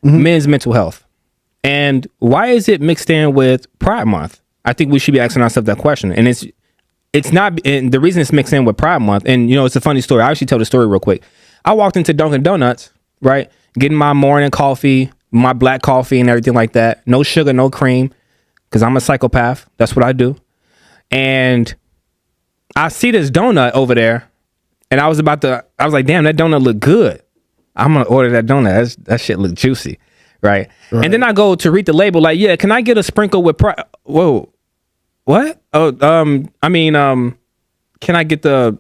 men's mental health. And why is it mixed in with Pride Month? I think we should be asking ourselves that question. And it's not, and the reason it's mixed in with Pride Month, and it's a funny story. I actually tell the story real quick. I walked into Dunkin' Donuts, right? Getting my morning coffee, my black coffee and everything like that. No sugar, no cream, because I'm a psychopath. That's what I do. And I see this donut over there, and I was like, damn, that donut look good. I'm going to order that donut. That shit look juicy, right? And then I go to read the label, like, yeah, can I get a sprinkle with Pride? Whoa, what? Oh, can I get the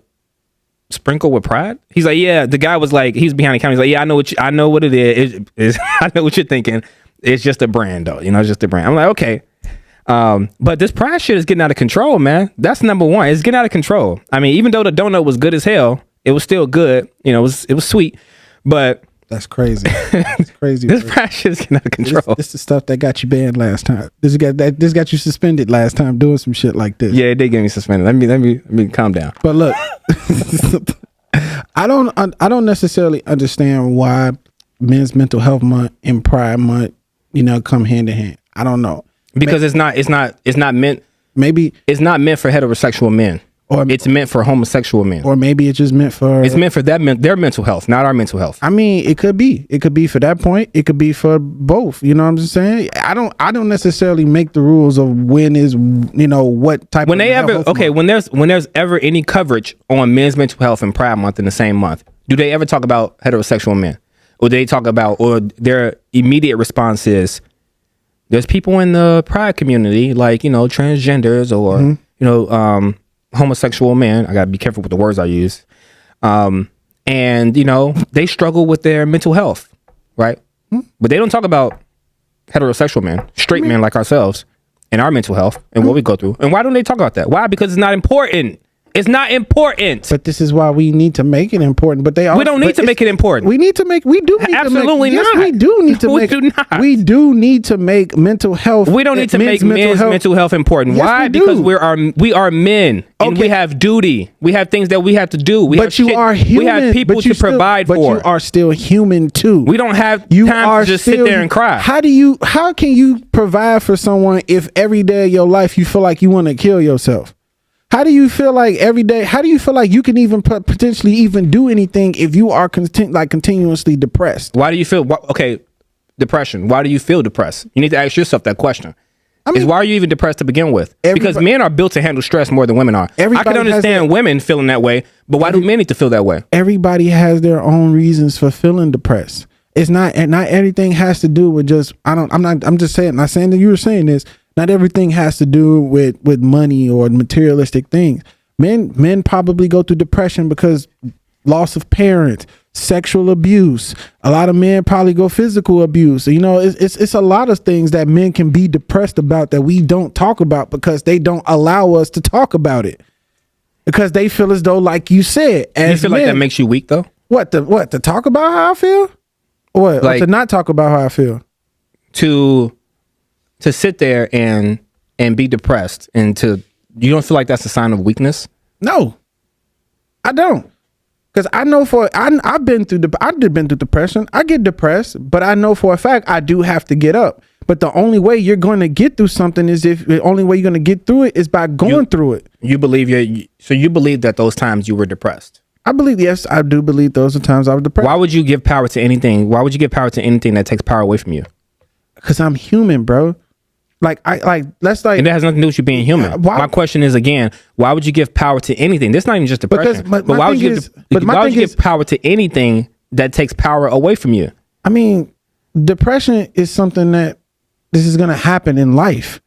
sprinkle with Pride? He's like, yeah. The guy was like, he's behind the counter. He's like, yeah, I know what it is. I know what you're thinking. It's just a brand, though. It's just a brand. I'm like, okay. But this Pride shit is getting out of control, man. That's number one. It's getting out of control. I mean, even though the donut was good as hell, it was still good. It was sweet, but that's crazy. That's crazy. This Pride shit is getting out of control. This is the stuff that got you banned last time. This got you suspended last time doing some shit like this. Yeah, it did get me suspended. Let me calm down. But look, I don't necessarily understand why Men's Mental Health Month and Pride Month, come hand in hand. I don't know. Because it's not meant. Maybe it's not meant for heterosexual men, or it's meant for homosexual men, or maybe it's just meant for. It's meant for their mental health, not our mental health. I mean, it could be. It could be for that point. It could be for both. You know what I'm just saying? I don't necessarily make the rules of when is what type. When there's ever any coverage on men's mental health and Pride Month in the same month, do they ever talk about heterosexual men, or do they talk about, or their immediate response is, there's people in the Pride community, like, transgenders or, homosexual men. I got to be careful with the words I use. And, they struggle with their mental health, right? But they don't talk about heterosexual men, straight men like ourselves, and our mental health and what we go through. And why don't they talk about that? Why? Because it's not important. It's not important. But this is why we need to make it important. But we don't need to make it important. We do need to make absolutely not. Yes, we do need to make. We do not. We do need to make mental health. We don't need to make men's mental health important. Yes, why? Because we are men, and we have duty. We have things that we have to do. We have human. We have people to provide for. But you are still human too. We don't have time to just sit there and cry. How can you provide for someone if every day of your life you feel like you want to kill yourself? How do you feel like every day? How do you feel like you can even potentially even do anything if you are continuously depressed? Why do you feel depression? Why do you feel depressed? You need to ask yourself that question. Why are you even depressed to begin with? Because men are built to handle stress more than women are. I can understand women feeling that way, but why do men need to feel that way? Everybody has their own reasons for feeling depressed. It's not everything has to do with just. I'm just saying. Not saying that you were saying this. Not everything has to do with money or materialistic things. Men probably go through depression because loss of parents, sexual abuse. A lot of men probably go physical abuse. It's a lot of things that men can be depressed about that we don't talk about because they don't allow us to talk about it. Because they feel as though, like you said, you feel like that makes you weak though? What to talk about how I feel? Or to not talk about how I feel? To sit there and be depressed you don't feel like that's a sign of weakness? No, I don't. Because I know I've been through depression. I get depressed, but I know for a fact I do have to get up. But the only way you're going to get through something is the only way you're going to get through it is by going through it. You believe that those times you were depressed? Yes, I do believe those are times I was depressed. Why would you give power to anything? Why would you give power to anything that takes power away from you? Because I'm human, bro. And that has nothing to do with you being human. My question is again, why would you give power to anything? This is not even just depression. But why would you give power to anything that takes power away from you? I mean, depression is something that this is going to happen in life.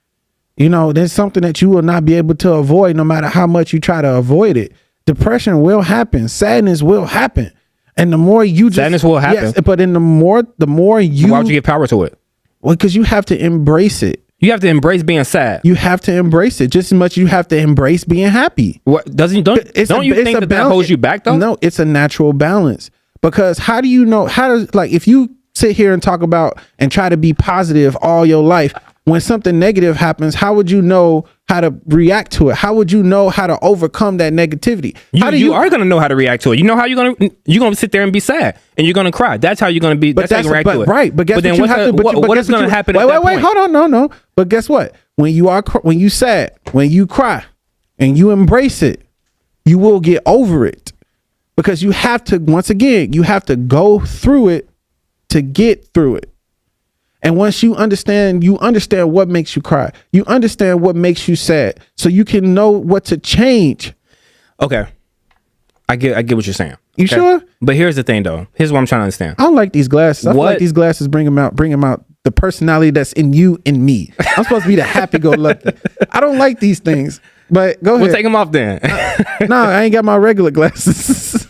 There's something that you will not be able to avoid no matter how much you try to avoid it. Depression will happen. Sadness will happen. And the more sadness will happen. Yes, but the more you. Why would you give power to it? Well, because you have to embrace it. You have to embrace being sad. You have to embrace it just as much as you have to embrace being happy. What don't you think that holds you back though? No, it's a natural balance. Because how do you know if you sit here and talk about and try to be positive all your life, when something negative happens, how would you know how to react to it? How would you know how to overcome that negativity? You are going to know how to react to it. You know how you're going to sit there and be sad and you're going to cry. That's how you're going to be. That's how you react to it. Right. But guess then what you have to, what is going to happen at that wait, point? hold on. No. But guess what? When you sad, when you cry and you embrace it, you will get over it, because you have to, once again, you have to go through it to get through it. And once you understand what makes you cry. You understand what makes you sad, so you can know what to change. Okay. I get what you're saying. You sure? But here's the thing, though. Here's what I'm trying to understand. I don't like these glasses. I feel like these glasses bring them out the personality that's in you and me. I'm supposed to be the happy-go-lucky. I don't like these things. But go ahead. We'll take them off then. No, I ain't got my regular glasses.